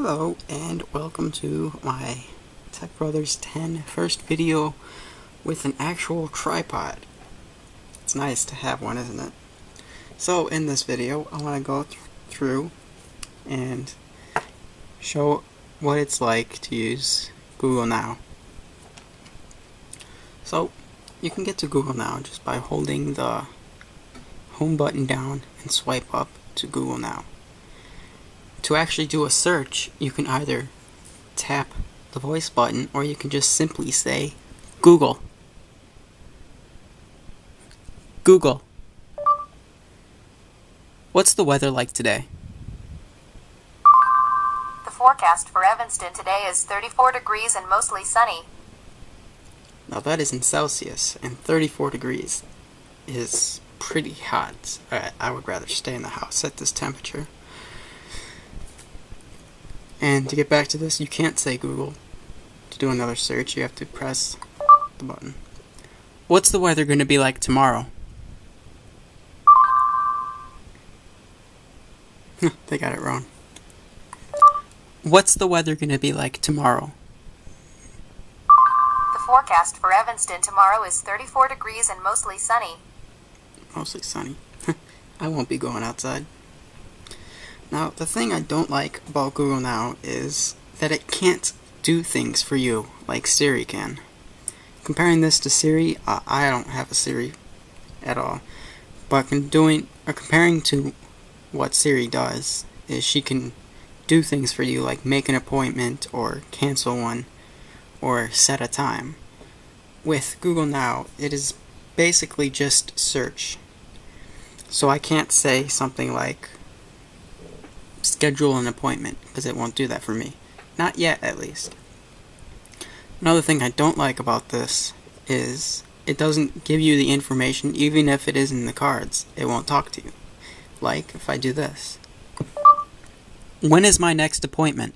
Hello and welcome to my Tech Brothers 10 first video with an actual tripod. It's nice to have one, isn't it? So in this video I want to go through and show what it's like to use Google Now. So you can get to Google Now just by holding the home button down and swipe up to Google Now. To actually do a search, you can either tap the voice button or you can just simply say, Google. Google. What's the weather like today? The forecast for Evanston today is 34 degrees and mostly sunny. Now that is in Celsius, and 34 degrees is pretty hot. I would rather stay in the house at this temperature. And to get back to this, you can't say Google. To do another search, you have to press the button. What's the weather going to be like tomorrow? They got it wrong. What's the weather going to be like tomorrow? The forecast for Evanston tomorrow is 34 degrees and mostly sunny. Mostly sunny. I won't be going outside. Now, the thing I don't like about Google Now is that it can't do things for you like Siri can. Comparing this to Siri, I don't have a Siri at all. But comparing to what Siri does is she can do things for you like make an appointment or cancel one or set a time. With Google Now, it is basically just search. So I can't say something like schedule an appointment, because it won't do that for me. Not yet, at least. Another thing I don't like about this is it doesn't give you the information, even if it is in the cards. It won't talk to you. Like if I do this. When is my next appointment?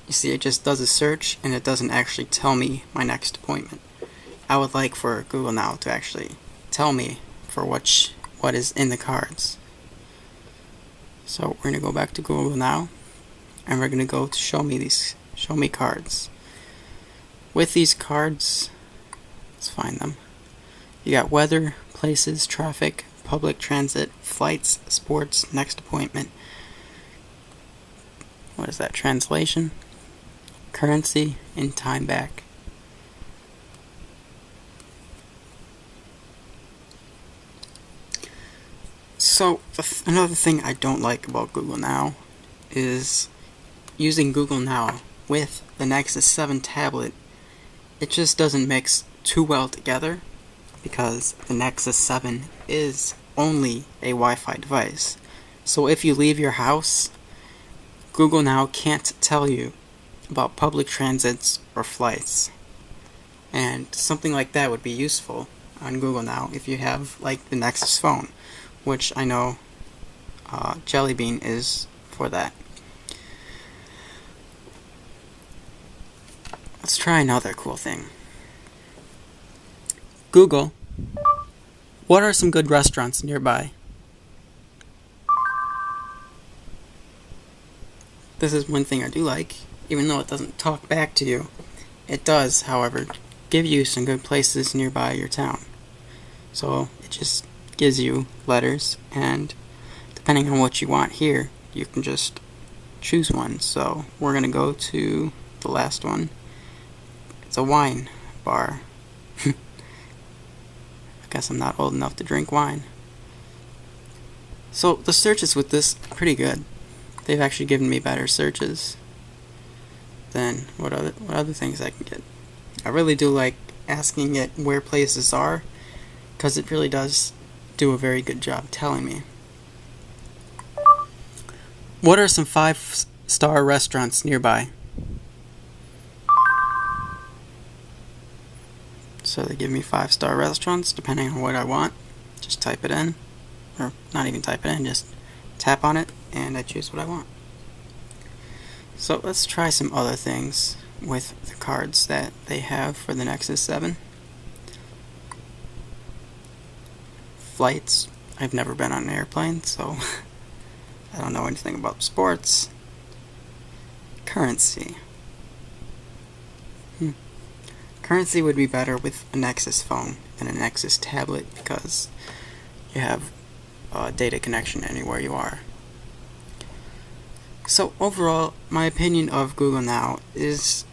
You see, it just does a search and it doesn't actually tell me my next appointment. I would like for Google Now to actually tell me for what is in the cards. So we're going to go back to Google Now and we're going to go to show me cards. With these cards, let's find them. You got weather, places, traffic, public transit, flights, sports, next appointment. What is that? Translation, currency, and time back. So, another thing I don't like about Google Now is using Google Now with the Nexus 7 tablet. It just doesn't mix too well together because the Nexus 7 is only a Wi-Fi device. So if you leave your house, Google Now can't tell you about public transits or flights. And something like that would be useful on Google Now if you have like the Nexus phone, which I know Jelly Bean is for that. Let's try another cool thing. Google, what are some good restaurants nearby? This is one thing I do like, even though it doesn't talk back to you. It does, however, give you some good places nearby your town. So it just gives you letters, and depending on what you want here, you can just choose one. So we're gonna go to the last one. It's a wine bar. I guess I'm not old enough to drink wine. So the searches with this are pretty good. They've actually given me better searches than what other things I can get. I really do like asking it where places are, because it really does do a very good job telling me. What are some 5-star restaurants nearby? So they give me 5-star restaurants depending on what I want. Just type it in, or not even type it in, just tap on it and I choose what I want. So let's try some other things with the cards that they have for the Nexus 7. Flights. I've never been on an airplane, so I don't know anything about sports. Currency. Currency would be better with a Nexus phone and a Nexus tablet because you have data connection anywhere you are. So overall, my opinion of Google Now is,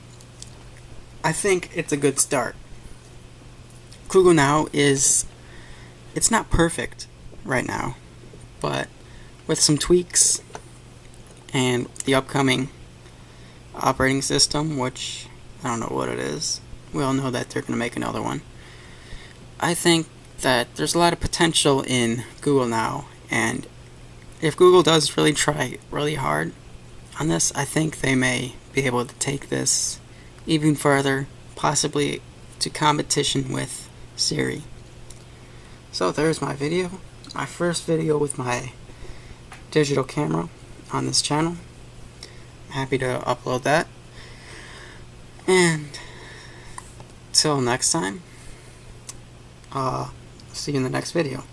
I think it's a good start. Google Now it's not perfect right now, but with some tweaks and the upcoming operating system, which I don't know what it is, we all know that they're going to make another one. I think that there's a lot of potential in Google Now, and if Google does really try really hard on this, I think they may be able to take this even further, possibly to competition with Siri. So there's my video, my first video with my digital camera on this channel. I'm happy to upload that. And till next time, see you in the next video.